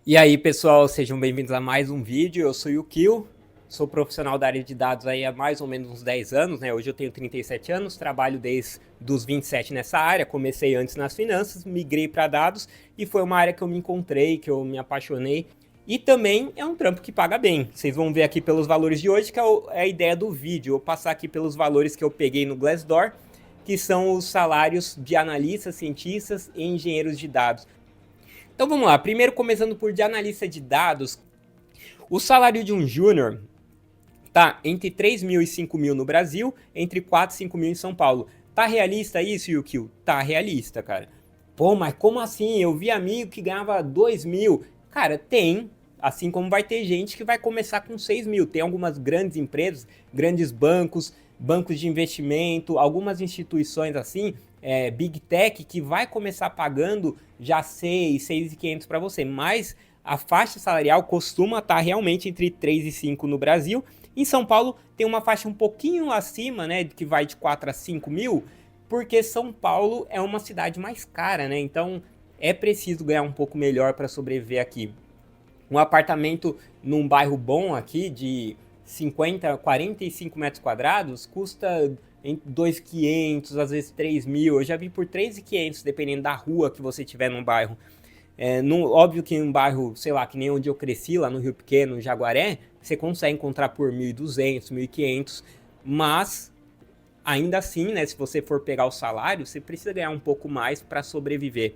E aí, pessoal, sejam bem-vindos a mais um vídeo. Eu sou o Yukio, sou profissional da área de dados aí há mais ou menos uns 10 anos, né? Hoje eu tenho 37 anos, trabalho desde os 27 nessa área, comecei antes nas finanças, migrei para dados e foi uma área que eu me encontrei, que eu me apaixonei. E também é um trampo que paga bem. Vocês vão ver aqui pelos valores de hoje, que é a ideia do vídeo. Eu vou passar aqui pelos valores que eu peguei no Glassdoor, que são os salários de analistas, cientistas e engenheiros de dados. Então vamos lá, primeiro começando por de analista de dados, o salário de um júnior tá entre 3 mil e 5 mil no Brasil, entre 4 e 5 mil em São Paulo. Tá realista isso, Yukio? Tá realista, cara. Pô, mas como assim? Eu vi amigo que ganhava 2 mil. Cara, tem, assim como vai ter gente que vai começar com 6 mil. Tem algumas grandes empresas, grandes bancos, bancos de investimento, algumas instituições assim, Big Tech, que vai começar pagando já 6.500 para você. Mas a faixa salarial costuma estar realmente entre 3 e 5 no Brasil. Em São Paulo tem uma faixa um pouquinho acima, né, que vai de 4 a 5 mil, porque São Paulo é uma cidade mais cara, né? Então é preciso ganhar um pouco melhor para sobreviver aqui. Um apartamento num bairro bom aqui de 45 metros quadrados custa em 2.500, às vezes 3 mil. Eu já vi por 3.500, dependendo da rua que você tiver no bairro. Óbvio que em um bairro, sei lá, que nem onde eu cresci, lá no Rio Pequeno, Jaguaré, você consegue encontrar por 1.200, 1.500, mas ainda assim, né, se você for pegar o salário, você precisa ganhar um pouco mais para sobreviver.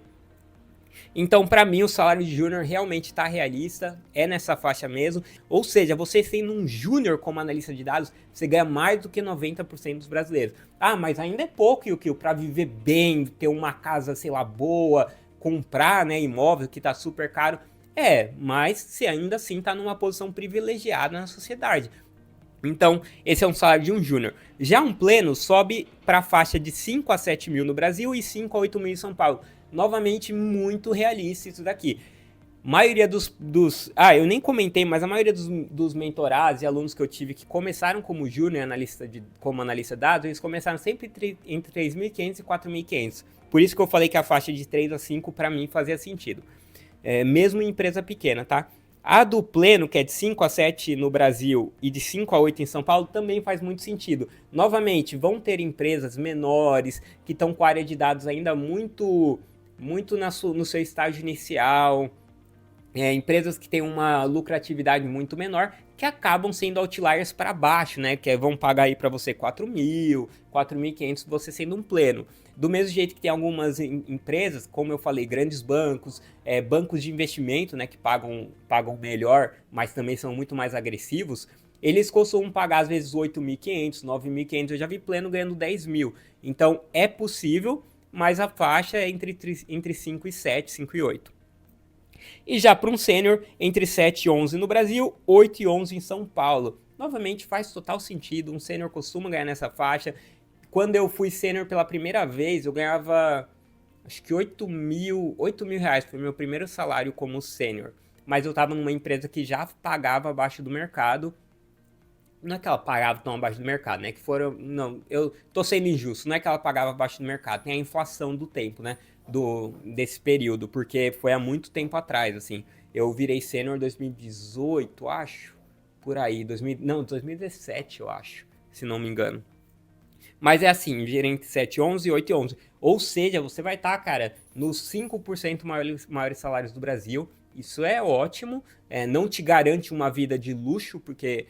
Então, para mim, o salário de júnior realmente está realista, é nessa faixa mesmo. Ou seja, você sendo um júnior como analista de dados, você ganha mais do que 90% dos brasileiros. Ah, mas ainda é pouco, Yukio, para viver bem, ter uma casa, sei lá, boa, comprar, né, imóvel que está super caro. Mas você ainda assim está numa posição privilegiada na sociedade. Então, esse é um salário de um júnior. Já um pleno sobe para a faixa de 5 a 7 mil no Brasil e 5 a 8 mil em São Paulo. Novamente, muito realista isso daqui. Maioria eu nem comentei, mas a maioria dos mentorados e alunos que eu tive que começaram como júnior, como analista de dados, eles começaram sempre entre 3.500 e 4.500. Por isso que eu falei que a faixa de 3 a 5 para mim fazia sentido. Mesmo em empresa pequena, tá? A do pleno, que é de 5 a 7 no Brasil e de 5 a 8 em São Paulo, também faz muito sentido. Novamente, vão ter empresas menores que estão com a área de dados ainda muito no seu estágio inicial, empresas que têm uma lucratividade muito menor, que acabam sendo outliers para baixo, né? Que vão pagar aí para você 4 mil, 4.500, você sendo um pleno. Do mesmo jeito que tem algumas empresas, como eu falei, grandes bancos, bancos de investimento, né? Que pagam melhor, mas também são muito mais agressivos. Eles costumam pagar às vezes 8.500, 9.500. Eu já vi pleno ganhando 10 mil. Então é possível, mas a faixa é entre 5 e 7, 5 e 8. E já para um sênior, entre 7 e 11 no Brasil, 8 e 11 em São Paulo. Novamente faz total sentido, um sênior costuma ganhar nessa faixa. Quando eu fui sênior pela primeira vez, eu ganhava acho que 8 mil reais, foi meu primeiro salário como sênior. Mas eu estava numa empresa que já pagava abaixo do mercado. Não é que ela pagava tão abaixo do mercado, né? Não, eu tô sendo injusto. Não é que ela pagava abaixo do mercado. Tem a inflação do tempo, né? Desse período, porque foi há muito tempo atrás, assim. Eu virei sênior em 2018, acho. Por aí. 2017, eu acho. Se não me engano. Mas é assim, gerente 7 e 11, 8 e 11. Ou seja, você vai estar, cara, nos 5% maiores salários do Brasil. Isso é ótimo. Não te garante uma vida de luxo, porque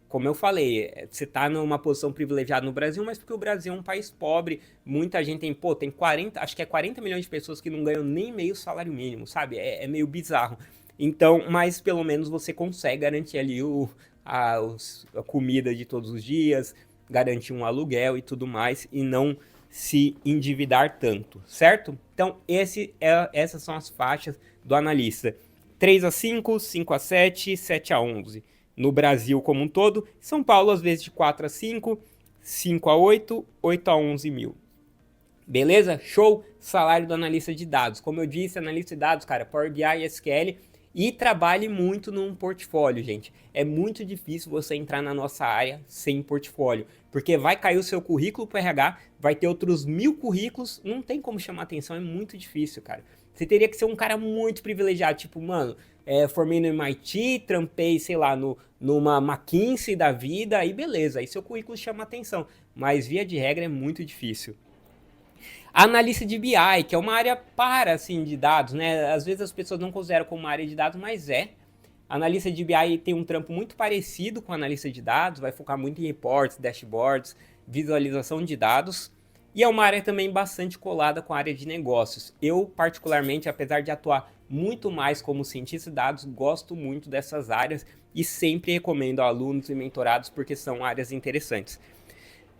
como eu falei, você está numa posição privilegiada no Brasil, mas porque o Brasil é um país pobre, muita gente tem 40, acho que é 40 milhões de pessoas que não ganham nem meio salário mínimo, sabe? É meio bizarro. Então, mas pelo menos você consegue garantir ali a comida de todos os dias, garantir um aluguel e tudo mais, e não se endividar tanto, certo? Então, essas são as faixas do analista. 3 a 5, 5 a 7, 7 a 11 no Brasil como um todo. São Paulo, às vezes, de 4 a 5, 5 a 8, 8 a 11 mil. Beleza? Show? Salário do analista de dados. Como eu disse, analista de dados, cara, Power BI e SQL. E trabalhe muito num portfólio, gente. É muito difícil você entrar na nossa área sem portfólio. Porque vai cair o seu currículo para RH, vai ter outros 1.000 currículos, não tem como chamar atenção, é muito difícil, cara. Você teria que ser um cara muito privilegiado, tipo, mano, formei no MIT, trampei, sei lá, numa McKinsey da vida, aí beleza, aí seu currículo chama atenção. Mas via de regra é muito difícil. Analista de BI, que é uma área assim, de dados, né? Às vezes as pessoas não consideram como uma área de dados, mas é. Analista de BI tem um trampo muito parecido com analista de dados, vai focar muito em reports, dashboards, visualização de dados. E é uma área também bastante colada com a área de negócios. Eu, particularmente, apesar de atuar muito mais como cientista de dados, gosto muito dessas áreas e sempre recomendo a alunos e mentorados porque são áreas interessantes.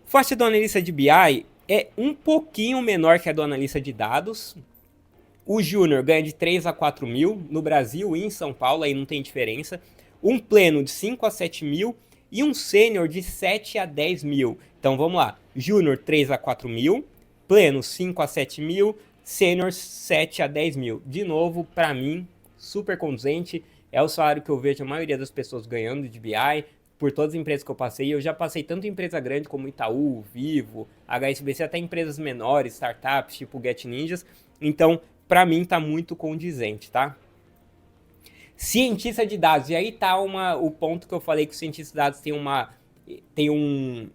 Faixa do analista de BI é um pouquinho menor que a do analista de dados. O júnior ganha de 3 a 4 mil no Brasil e em São Paulo, aí não tem diferença. Um pleno de 5 a 7 mil e um sênior de 7 a 10 mil. Então vamos lá, júnior 3 a 4 mil, pleno 5 a 7 mil, sênior 7 a 10 mil. De novo, para mim, super condizente, é o salário que eu vejo a maioria das pessoas ganhando de BI, por todas as empresas que eu passei. Eu já passei tanto em empresa grande como Itaú, Vivo, HSBC, até empresas menores, startups tipo Get Ninjas. Então, para mim, tá muito condizente, tá? Cientista de dados. E aí tá o ponto que eu falei que o cientista de dados tem um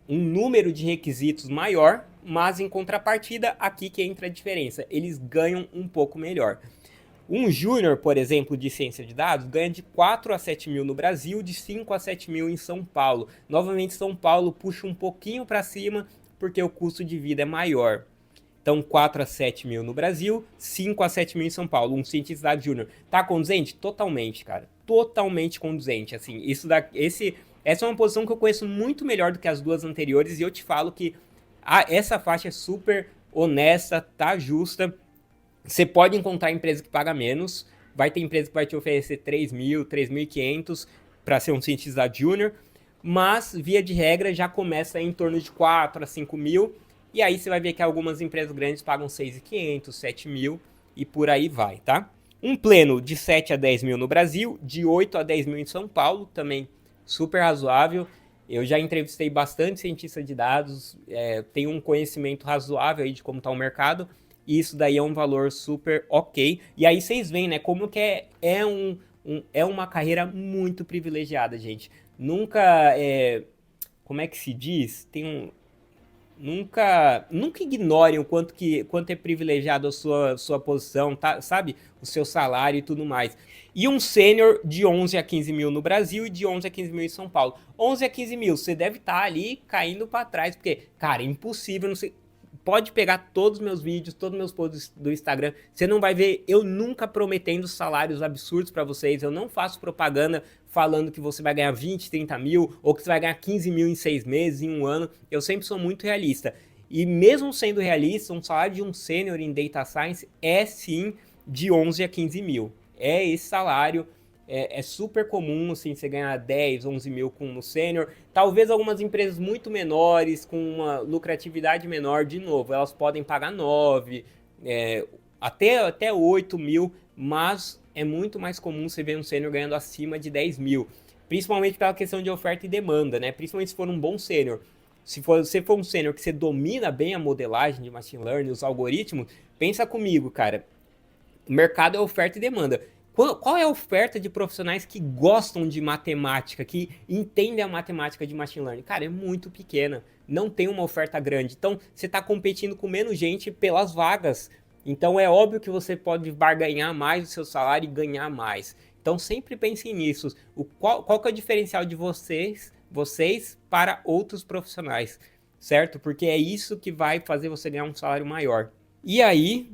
número de requisitos maior, mas em contrapartida, aqui que entra a diferença. Eles ganham um pouco melhor. Um júnior, por exemplo, de ciência de dados, ganha de 4 a 7 mil no Brasil, de 5 a 7 mil em São Paulo. Novamente, São Paulo puxa um pouquinho para cima, porque o custo de vida é maior. Então, 4 a 7 mil no Brasil, 5 a 7 mil em São Paulo. Um cientista de dados júnior. Tá conduzente? Totalmente, cara. Totalmente conduzente. Assim, essa é uma posição que eu conheço muito melhor do que as duas anteriores, e eu te falo que essa faixa é super honesta, tá justa. Você pode encontrar empresa que paga menos, vai ter empresa que vai te oferecer 3 mil, 3.500 para ser um cientista júnior, mas via de regra já começa em torno de 4 a 5 mil, e aí você vai ver que algumas empresas grandes pagam 6.500, 7 mil e por aí vai, tá? Um pleno de 7 a 10 mil no Brasil, de 8 a 10 mil em São Paulo, também super razoável. Eu já entrevistei bastante cientista de dados, tenho um conhecimento razoável aí de como está o mercado, e isso daí é um valor super ok. E aí vocês veem, né, como que é uma carreira muito privilegiada, gente. Nunca, como é que se diz? Nunca ignorem o quanto é privilegiado a sua posição, tá, sabe? O seu salário e tudo mais. E um sênior de 11 a 15 mil no Brasil e de 11 a 15 mil em São Paulo. 11 a 15 mil, você deve estar ali caindo para trás, porque, cara, é impossível, não sei. Pode pegar todos os meus vídeos, todos os meus posts do Instagram, você não vai ver eu nunca prometendo salários absurdos para vocês, eu não faço propaganda falando que você vai ganhar 20, 30 mil, ou que você vai ganhar 15 mil em 6 meses, em um ano, eu sempre sou muito realista. E mesmo sendo realista, um salário de um sênior em Data Science é sim de 11 a 15 mil, é esse salário. É super comum, assim, você ganhar 10, 11 mil com o sênior. Talvez algumas empresas muito menores, com uma lucratividade menor, de novo, elas podem pagar 9, até 8 mil, mas é muito mais comum você ver um sênior ganhando acima de 10 mil. Principalmente pela questão de oferta e demanda, né? Principalmente se for um bom sênior. Se você for um sênior que você domina bem a modelagem de machine learning, os algoritmos, pensa comigo, cara. O mercado é oferta e demanda. Qual é a oferta de profissionais que gostam de matemática, que entendem a matemática de machine learning? Cara, é muito pequena, não tem uma oferta grande. Então, você está competindo com menos gente pelas vagas. Então, é óbvio que você pode barganhar mais o seu salário e ganhar mais. Então, sempre pensem nisso. Qual que é o diferencial de vocês para outros profissionais, certo? Porque é isso que vai fazer você ganhar um salário maior. E aí...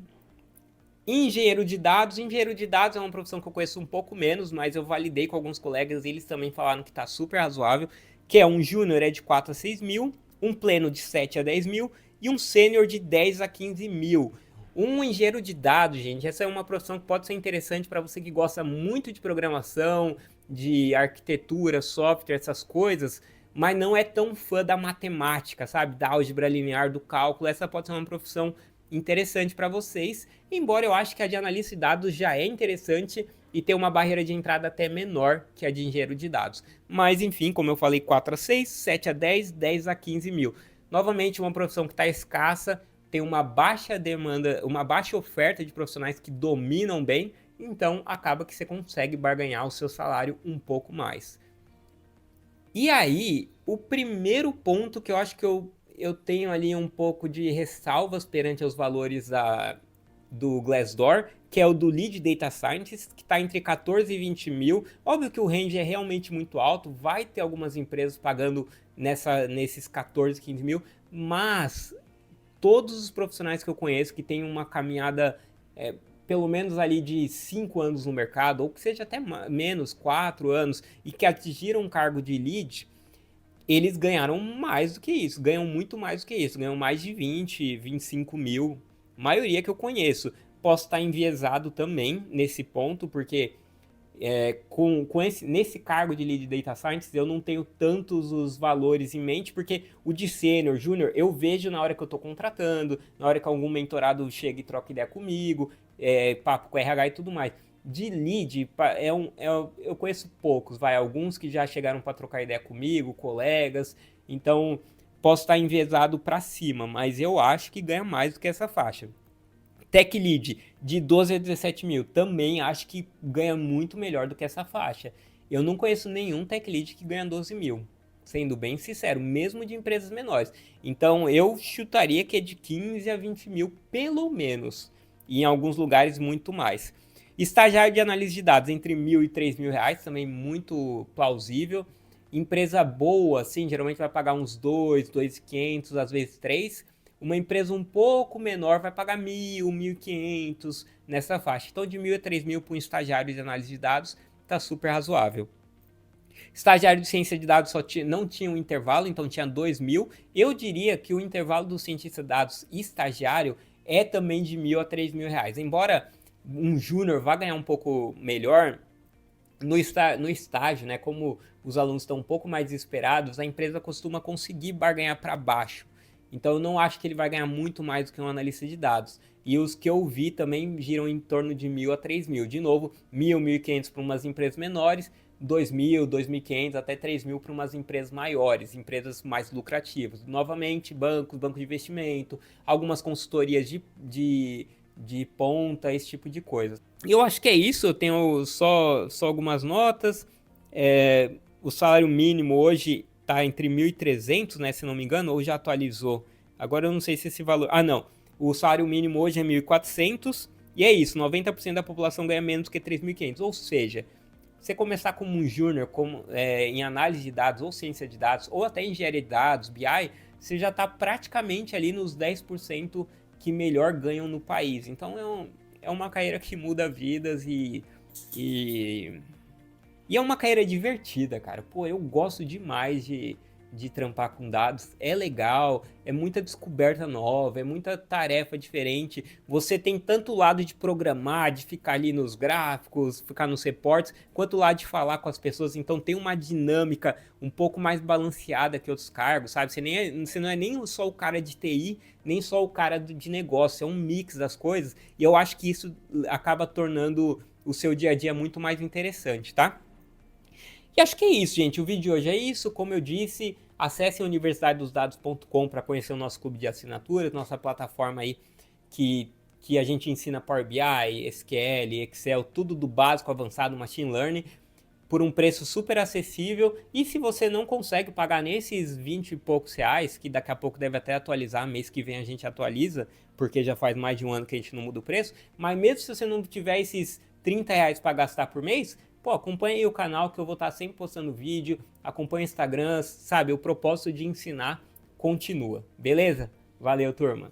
Engenheiro de dados é uma profissão que eu conheço um pouco menos, mas eu validei com alguns colegas e eles também falaram que está super razoável, que é um júnior de 4 a 6 mil, um pleno de 7 a 10 mil e um sênior de 10 a 15 mil. Um engenheiro de dados, gente, essa é uma profissão que pode ser interessante para você que gosta muito de programação, de arquitetura, software, essas coisas, mas não é tão fã da matemática, sabe? Da álgebra linear, do cálculo. Essa pode ser uma profissão interessante para vocês, embora eu acho que a de analista de dados já é interessante e tem uma barreira de entrada até menor que a de engenheiro de dados. Mas enfim, como eu falei, 4 a 6, 7 a 10, 10 a 15 mil. Novamente, uma profissão que está escassa, tem uma baixa demanda, uma baixa oferta de profissionais que dominam bem, então acaba que você consegue barganhar o seu salário um pouco mais. E aí, o primeiro ponto que eu acho que eu tenho ali um pouco de ressalvas perante os valores do Glassdoor, que é o do Lead Data Scientist, que está entre 14 e 20 mil. Óbvio que o range é realmente muito alto, vai ter algumas empresas pagando nesses 14, 15 mil, mas todos os profissionais que eu conheço que têm uma caminhada pelo menos ali de 5 anos no mercado, ou que seja até menos, 4 anos, e que atingiram um cargo de lead, eles ganharam mais do que isso, ganham muito mais do que isso, ganham mais de 20, 25 mil, maioria que eu conheço. Posso estar enviesado também nesse ponto, porque nesse cargo de Lead Data Scientist eu não tenho tantos os valores em mente, porque o de Sênior, Júnior, eu vejo na hora que eu estou contratando, na hora que algum mentorado chega e troca ideia comigo, papo com RH e tudo mais. De lead, eu conheço poucos, alguns que já chegaram para trocar ideia comigo, colegas, então posso estar enviesado para cima, mas eu acho que ganha mais do que essa faixa. Tech Lead de 12 a 17 mil, também acho que ganha muito melhor do que essa faixa. Eu não conheço nenhum Tech Lead que ganha 12 mil, sendo bem sincero, mesmo de empresas menores. Então eu chutaria que é de 15 a 20 mil, pelo menos, e em alguns lugares muito mais. Estagiário de análise de dados entre R$ 1.000 e R$ 3.000, também muito plausível. Empresa boa, assim, geralmente vai pagar uns 2, 2.500, às vezes 3. Uma empresa um pouco menor vai pagar 1.000, 1.500 nessa faixa. Então de 1.000 a 3.000 para um estagiário de análise de dados está super razoável. Estagiário de ciência de dados não tinha um intervalo, então tinha 2.000. Eu diria que o intervalo do cientista de dados estagiário é também de 1.000 a 3.000 reais. Embora um júnior vá ganhar um pouco melhor, no estágio, né, como os alunos estão um pouco mais desesperados, a empresa costuma conseguir barganhar para baixo. Então eu não acho que ele vai ganhar muito mais do que um analista de dados. E os que eu vi também giram em torno de 1.000 a 3.000. De novo, 1.000, 1.500 para umas empresas menores, 2.000, 2.500 até 3.000 para umas empresas maiores, empresas mais lucrativas. Novamente, bancos, banco de investimento, algumas consultorias de ponta, esse tipo de coisa. E eu acho que é isso, eu tenho só algumas notas. O salário mínimo hoje está entre 1.300, né, se não me engano, ou já atualizou. Agora eu não sei se esse valor... Ah, não. O salário mínimo hoje é 1.400 e é isso, 90% da população ganha menos que 3.500. Ou seja, você começar como um júnior em análise de dados ou ciência de dados, ou até engenharia de dados, BI, você já está praticamente ali nos 10% que melhor ganham no país. Então é uma carreira que muda vidas e é uma carreira divertida, cara. Pô, eu gosto demais de trampar com dados. É legal, é muita descoberta nova, é muita tarefa diferente. Você tem tanto o lado de programar, de ficar ali nos gráficos, ficar nos reportes, quanto o lado de falar com as pessoas. Então tem uma dinâmica um pouco mais balanceada que outros cargos, sabe? Você não é nem só o cara de TI, nem só o cara de negócio. É um mix das coisas. E eu acho que isso acaba tornando o seu dia a dia muito mais interessante, tá? E acho que é isso, gente. O vídeo de hoje é isso. Como eu disse, acessem universidadedosdados.com para conhecer o nosso clube de assinaturas, nossa plataforma aí que a gente ensina Power BI, SQL, Excel, tudo do básico, avançado, Machine Learning, por um preço super acessível. E se você não consegue pagar nesses 20 e poucos reais, que daqui a pouco deve até atualizar, mês que vem a gente atualiza, porque já faz mais de um ano que a gente não muda o preço, mas mesmo se você não tiver esses 30 reais para gastar por mês, pô, acompanha aí o canal que eu vou estar sempre postando vídeo, acompanha o Instagram, sabe? O propósito de ensinar continua, beleza? Valeu, turma!